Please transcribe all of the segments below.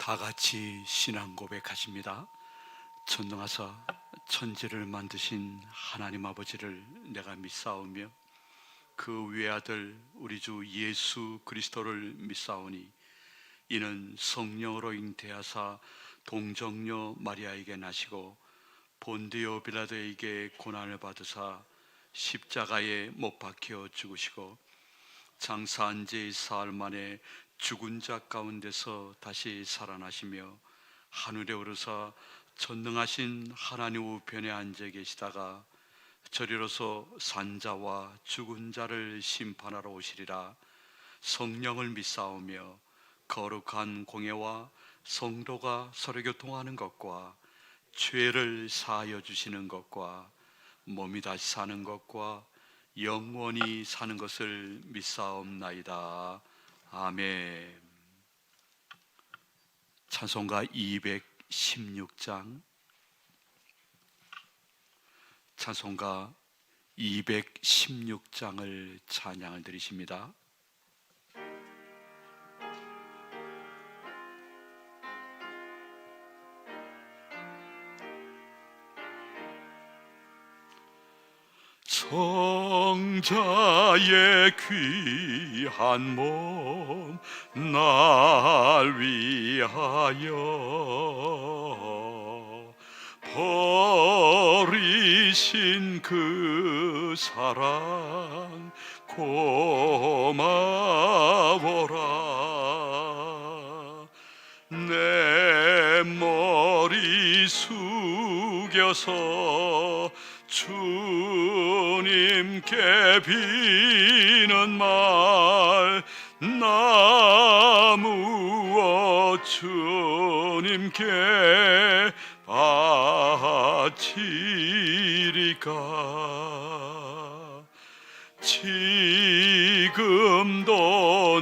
다 같이 신앙 고백하십니다. 전능하사 천지를 만드신 하나님 아버지를 내가 믿사오며 그 외아들 우리 주 예수 그리스도를 믿사오니 이는 성령으로 잉태하사 동정녀 마리아에게 나시고 본디오 빌라도에게 고난을 받으사 십자가에 못 박혀 죽으시고 장사한 지 사흘 만에 죽은 자 가운데서 다시 살아나시며 하늘에 오르사 전능하신 하나님 우편에 앉아 계시다가 저리로서 산자와 죽은 자를 심판하러 오시리라. 성령을 믿사오며 거룩한 공예와 성도가 서로 교통하는 것과 죄를 사하여 주시는 것과 몸이 다시 사는 것과 영원히 사는 것을 믿사옵나이다. 아멘. 찬송가 216장, 찬송가 216장을 찬양을 드리십니다. 성자의 귀한 몸 날 위하여 버리신 그 사랑 고마워라. 내 머리 숙여서 주님께 비는 말 나 무엇 주님께 바치리까. 지금도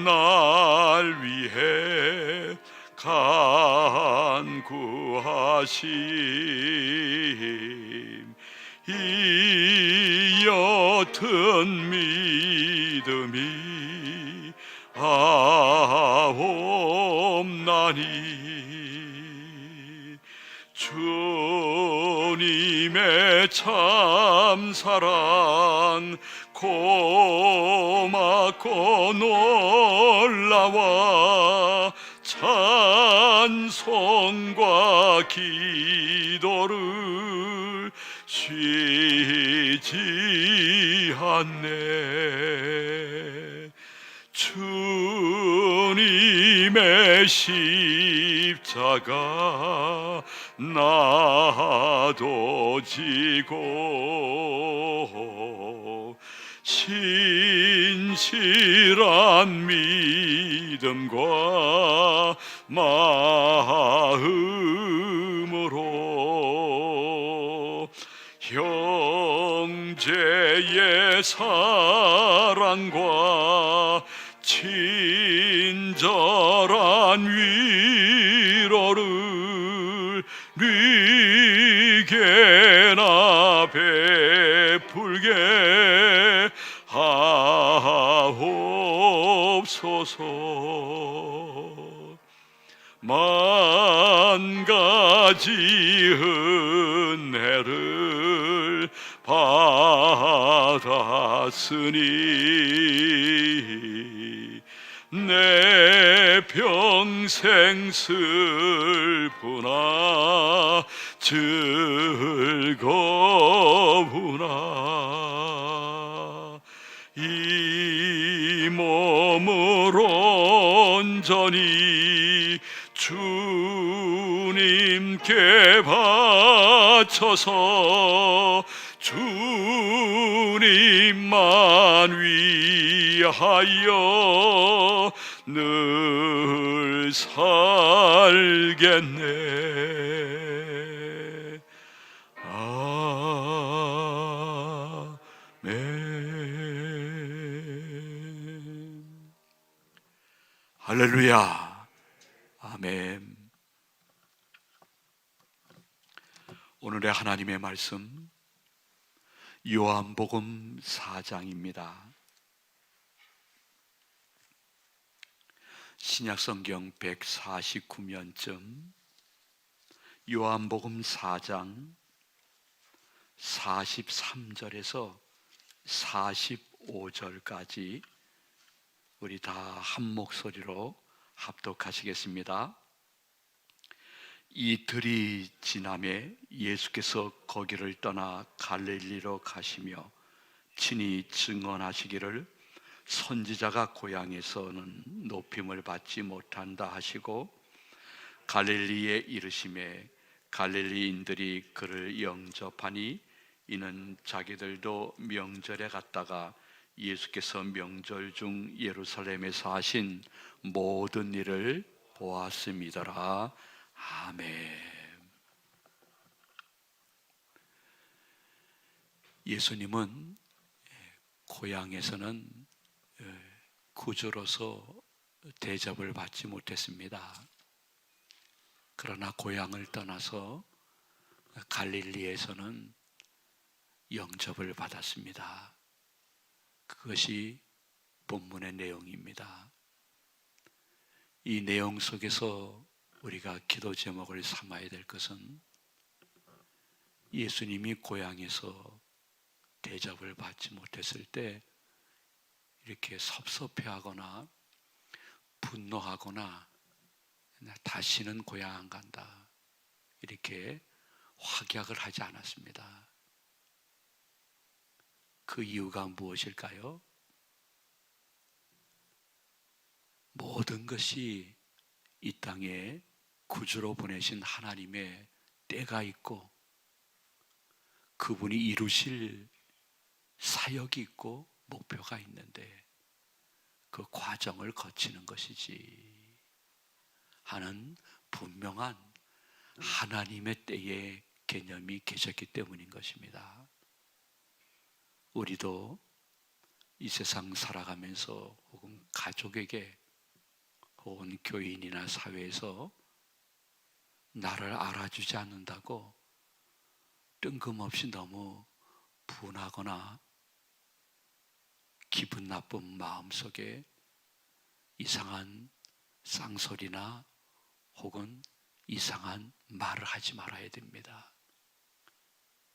날 위해 간구하심 이 옅은 믿음이 아옵나니. 주님의 참사랑 고맙고 놀라와 찬송과 기도를 쉬지 않네. 주님의 십자가 나도 지고 신실한 믿음과 마음으로 형제의 사랑과 친절한 위로를 네게나 베풀게 하옵소서. 만 가지 은혜를 받았으니 내 평생 슬프나 즐거우나 이 몸을 온전히 주님께 바쳐서 주님만 위하여 늘 살겠네. 아멘. 할렐루야. 아멘. 오늘의 하나님의 말씀 요한복음 4장입니다. 신약성경 149면쯤 요한복음 4장 43절에서 45절까지 우리 다 한 목소리로 합독하시겠습니다. 이 들이 지남에 예수께서 거기를 떠나 갈릴리로 가시며 친히 증언하시기를 선지자가 고향에서는 높임을 받지 못한다 하시고 갈릴리에 이르심에 갈릴리인들이 그를 영접하니 이는 자기들도 명절에 갔다가 예수께서 명절 중 예루살렘에서 하신 모든 일을 보았음이더라. 아멘. 예수님은 고향에서는 구주로서 대접을 받지 못했습니다. 그러나 고향을 떠나서 갈릴리에서는 영접을 받았습니다. 그것이 본문의 내용입니다. 이 내용 속에서 우리가 기도 제목을 삼아야 될 것은 예수님이 고향에서 대접을 받지 못했을 때 이렇게 섭섭해하거나 분노하거나 다시는 고향 안 간다 이렇게 확약을 하지 않았습니다. 그 이유가 무엇일까요? 모든 것이 이 땅에 구주로 보내신 하나님의 때가 있고 그분이 이루실 사역이 있고 목표가 있는데 그 과정을 거치는 것이지 하는 분명한 하나님의 때의 개념이 계셨기 때문인 것입니다. 우리도 이 세상 살아가면서 혹은 가족에게 혹은 교인이나 사회에서 나를 알아주지 않는다고 뜬금없이 너무 분하거나 기분 나쁜 마음속에 이상한 쌍소리나 혹은 이상한 말을 하지 말아야 됩니다.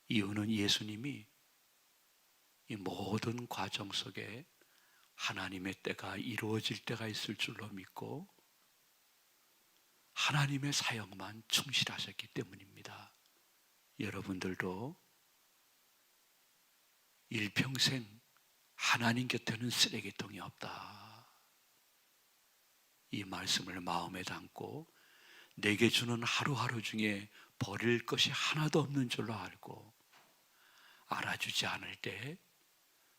이유는 예수님이 이 모든 과정 속에 하나님의 때가 이루어질 때가 있을 줄로 믿고 하나님의 사역만 충실하셨기 때문입니다. 여러분들도 일평생 하나님 곁에는 쓰레기통이 없다. 이 말씀을 마음에 담고 내게 주는 하루하루 중에 버릴 것이 하나도 없는 줄로 알고 알아주지 않을 때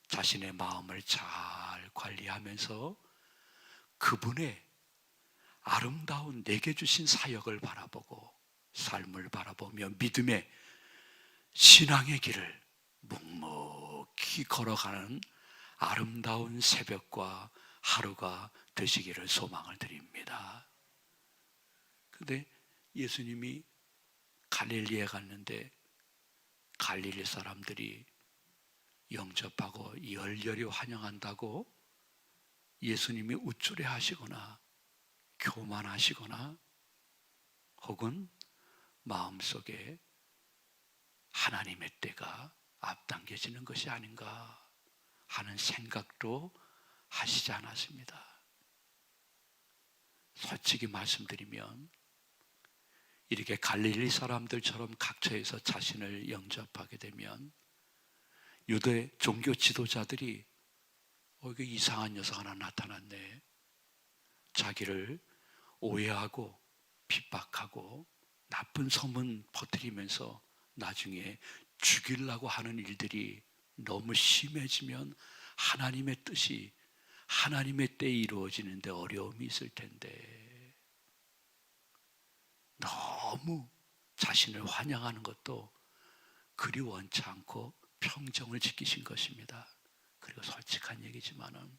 자신의 마음을 잘 관리하면서 그분의 아름다운 내게 주신 사역을 바라보고 삶을 바라보며 믿음의 신앙의 길을 묵묵히 걸어가는 아름다운 새벽과 하루가 되시기를 소망을 드립니다. 그런데 예수님이 갈릴리에 갔는데 갈릴리 사람들이 영접하고 열렬히 환영한다고 예수님이 우쭐해 하시거나 교만하시거나 혹은 마음속에 하나님의 때가 앞당겨지는 것이 아닌가 하는 생각도 하시지 않았습니다. 솔직히 말씀드리면 이렇게 갈릴리 사람들처럼 각처에서 자신을 영접하게 되면 유대 종교 지도자들이 이게 이상한 녀석 하나 나타났네. 자기를 오해하고 핍박하고 나쁜 소문 퍼뜨리면서 나중에 죽이려고 하는 일들이 너무 심해지면 하나님의 뜻이 하나님의 때에 이루어지는데 어려움이 있을 텐데 너무 자신을 환영하는 것도 그리 원치 않고 평정을 지키신 것입니다. 그리고 솔직한 얘기지만은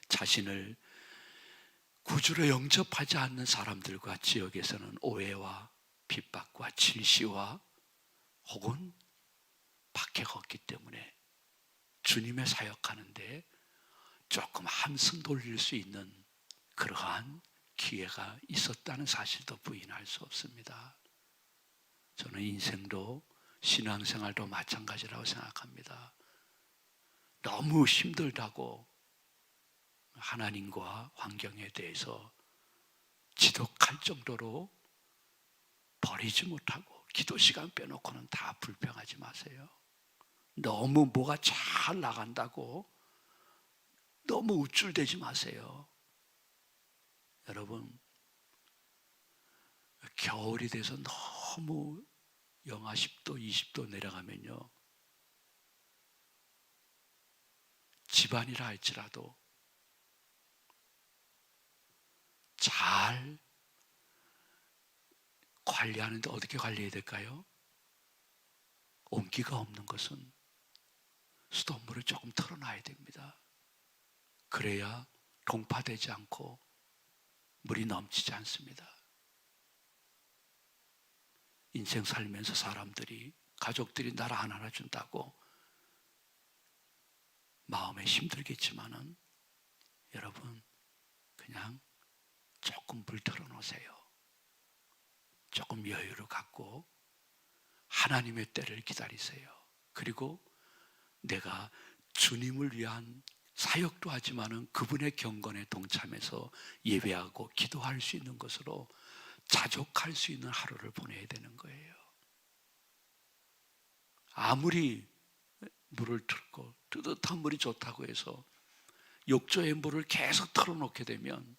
자신을 구주로 영접하지 않는 사람들과 지역에서는 오해와 핍박과 질시와 혹은 박해가 없기 때문에 주님의 사역하는데 조금 한숨 돌릴 수 있는 그러한 기회가 있었다는 사실도 부인할 수 없습니다. 저는 인생도 신앙생활도 마찬가지라고 생각합니다. 너무 힘들다고 하나님과 환경에 대해서 지독할 정도로 버리지 못하고 기도 시간 빼놓고는 다 불평하지 마세요. 너무 뭐가 잘 나간다고 너무 우쭐대지 마세요. 여러분, 겨울이 돼서 너무 영하 10도, 20도 내려가면요, 집안이라 할지라도 잘 관리하는데 어떻게 관리해야 될까요? 온기가 없는 것은 수돗물을 조금 틀어놔야 됩니다. 그래야 동파되지 않고 물이 넘치지 않습니다. 인생 살면서 사람들이, 가족들이 나를 하나 준다고 마음에 힘들겠지만은 여러분, 그냥 조금 물 틀어놓으세요. 조금 여유를 갖고 하나님의 때를 기다리세요. 그리고 내가 주님을 위한 사역도 하지만은 그분의 경건에 동참해서 예배하고 기도할 수 있는 것으로 자족할 수 있는 하루를 보내야 되는 거예요. 아무리 물을 틀고 뜨뜻한 물이 좋다고 해서 욕조의 물을 계속 틀어놓게 되면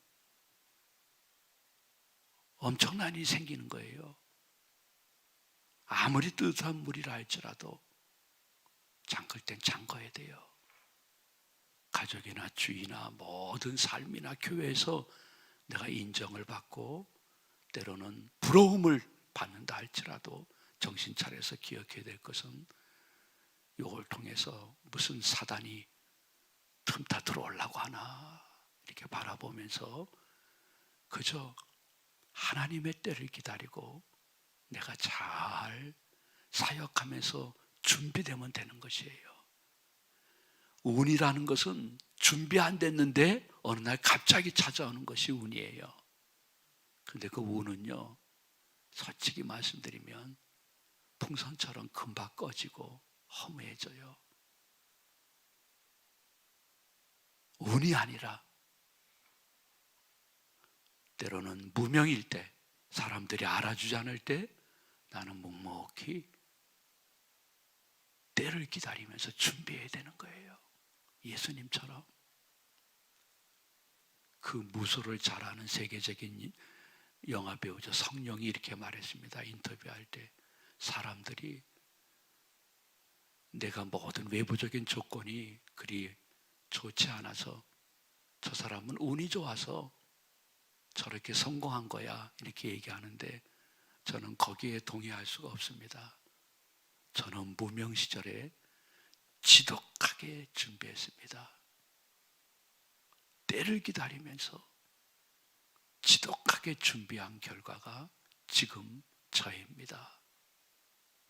엄청난 일이 생기는 거예요. 아무리 뜨뜻한 물이라 할지라도 잠글 땐 잠궈야 돼요. 가족이나 주위나 모든 삶이나 교회에서 내가 인정을 받고 때로는 부러움을 받는다 할지라도 정신 차려서 기억해야 될 것은 이걸 통해서 무슨 사단이 틈타 들어오려고 하나 이렇게 바라보면서 그저 하나님의 때를 기다리고 내가 잘 사역하면서 준비되면 되는 것이에요. 운이라는 것은 준비 안 됐는데 어느 날 갑자기 찾아오는 것이 운이에요. 그런데 그 운은요, 솔직히 말씀드리면 풍선처럼 금방 꺼지고 허무해져요. 운이 아니라 때로는 무명일 때, 사람들이 알아주지 않을 때 나는 묵묵히 때를 기다리면서 준비해야 되는 거예요. 예수님처럼. 그 무술을 잘하는 세계적인 영화 배우죠. 성령이 이렇게 말했습니다. 인터뷰할 때 사람들이 내가 모든 외부적인 조건이 그리 좋지 않아서 저 사람은 운이 좋아서 저렇게 성공한 거야 이렇게 얘기하는데 저는 거기에 동의할 수가 없습니다. 저는 무명 시절에 지독하게 준비했습니다. 때를 기다리면서 지독하게 준비한 결과가 지금 저입니다.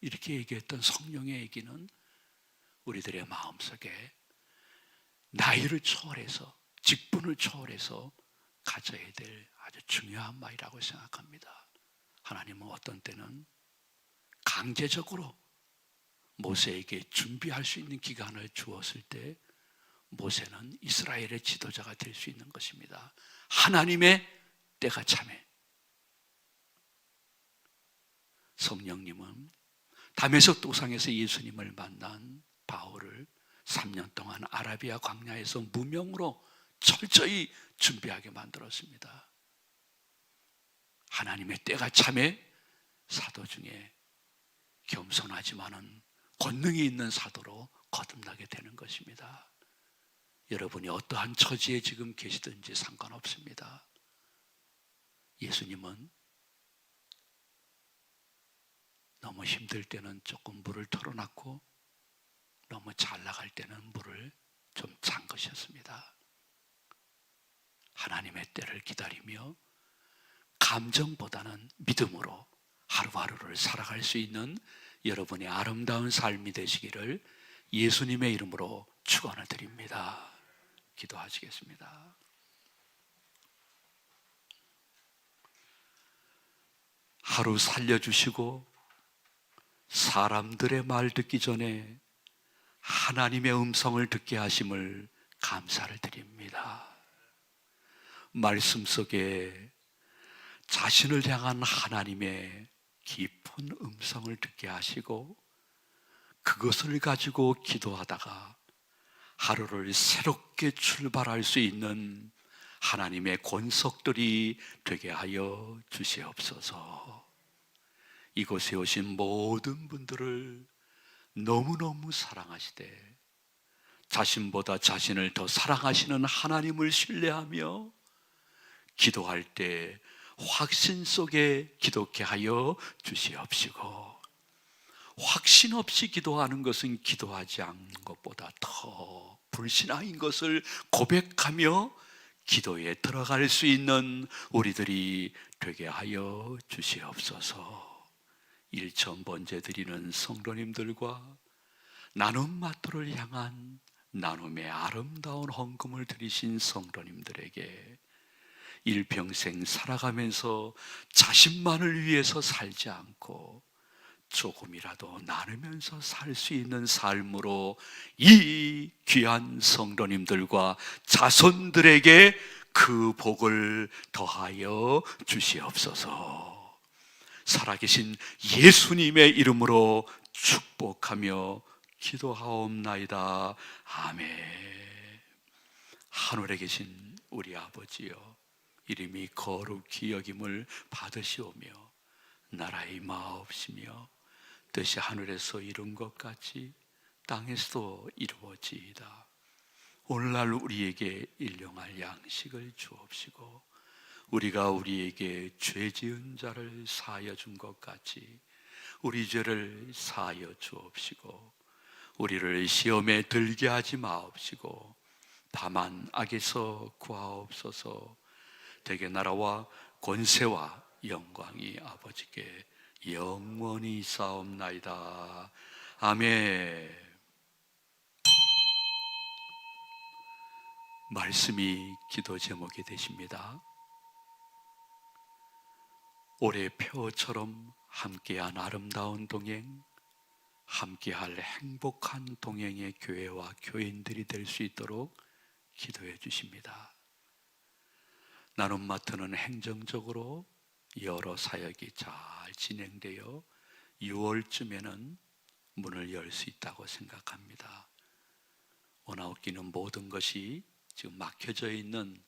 이렇게 얘기했던 성령의 얘기는 우리들의 마음속에 나이를 초월해서 직분을 초월해서 가져야 될 아주 중요한 말이라고 생각합니다. 하나님은 어떤 때는 강제적으로 모세에게 준비할 수 있는 기간을 주었을 때 모세는 이스라엘의 지도자가 될 수 있는 것입니다. 하나님의 때가 참해. 성령님은 다메섹 도상에서 예수님을 만난 바울을 3년 동안 아라비아 광야에서 무명으로 철저히 준비하게 만들었습니다. 하나님의 때가 참해 사도 중에 겸손하지만은 권능이 있는 사도로 거듭나게 되는 것입니다. 여러분이 어떠한 처지에 지금 계시든지 상관없습니다. 예수님은 너무 힘들 때는 조금 물을 털어놨고 너무 잘 나갈 때는 물을 좀 잠그셨습니다. 하나님의 때를 기다리며 감정보다는 믿음으로 하루하루를 살아갈 수 있는 여러분의 아름다운 삶이 되시기를 예수님의 이름으로 축원을 드립니다. 기도하시겠습니다. 하루 살려주시고 사람들의 말 듣기 전에 하나님의 음성을 듣게 하심을 감사를 드립니다. 말씀 속에 자신을 향한 하나님의 깊은 음성을 듣게 하시고 그것을 가지고 기도하다가 하루를 새롭게 출발할 수 있는 하나님의 권속들이 되게 하여 주시옵소서. 이곳에 오신 모든 분들을 너무너무 사랑하시되 자신보다 자신을 더 사랑하시는 하나님을 신뢰하며 기도할 때 확신 속에 기도케 하여 주시옵시고, 확신 없이 기도하는 것은 기도하지 않는 것보다 더 불신앙인 것을 고백하며 기도에 들어갈 수 있는 우리들이 되게 하여 주시옵소서. 일천 번제 드리는 성도님들과 나눔 마트를 향한 나눔의 아름다운 헌금을 드리신 성도님들에게 일평생 살아가면서 자신만을 위해서 살지 않고 조금이라도 나누면서 살 수 있는 삶으로 이 귀한 성도님들과 자손들에게 그 복을 더하여 주시옵소서. 살아계신 예수님의 이름으로 축복하며 기도하옵나이다. 아멘. 하늘에 계신 우리 아버지여, 이름이 거룩히 여김을 받으시오며 나라의 마옵시며 뜻이 하늘에서 이룬 것 같이 땅에서도 이루어지이다. 오늘날 우리에게 일용할 양식을 주옵시고 우리가 우리에게 죄 지은 자를 사하여 준 것 같이 우리 죄를 사하여 주옵시고 우리를 시험에 들게 하지 마옵시고 다만 악에서 구하옵소서. 대개 나라와 권세와 영광이 아버지께 영원히 있사옵나이다. 아멘. 말씀이 기도 제목이 되십니다. 올해 표처럼 함께한 아름다운 동행, 함께할 행복한 동행의 교회와 교인들이 될 수 있도록 기도해 주십니다. 나눔 마트는 행정적으로 여러 사역이 잘 진행되어 6월쯤에는 문을 열 수 있다고 생각합니다. 원하옵기는 모든 것이 지금 막혀져 있는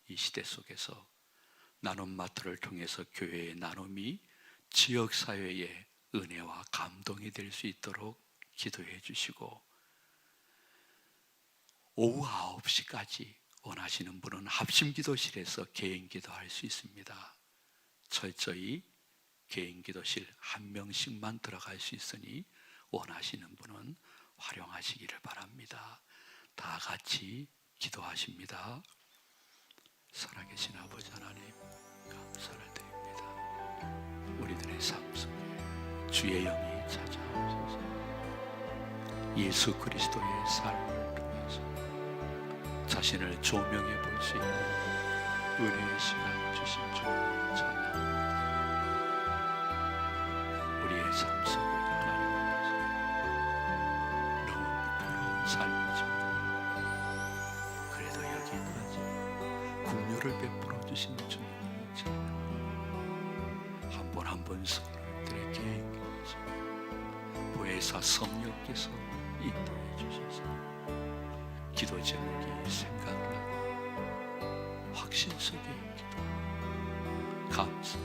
이 시대 속에서 나눔 마트를 통해서 교회의 나눔이 지역사회의 은혜와 감동이 될 수 있도록 기도해 주시고 오후 9시까지 원하시는 분은 합심기도실에서 개인기도할 수 있습니다. 철저히 개인기도실 한 명씩만 들어갈 수 있으니 원하시는 분은 활용하시기를 바랍니다. 다 같이 기도하십니다. 살아계신 아버지 하나님, 감사를 드립니다. 우리들의 삶 속에 주의 영이 찾아오셔서 예수 그리스도의 삶을 통해서 자신을 조명해 볼 수 있는 은혜의 시간 주신 주님을 찬양합니다. 우리의 삶 속에 하나님 앞에서 너무 부러운 삶이지만 그래도 여기까지 긍휼을 베풀어 주신 주님을 찬양합니다. 한 번 한 번 성도들의 계획에서 보혜사 성령께서 인도해 주셔서 기도 제목이 생각나고 확신 속에 기도 감사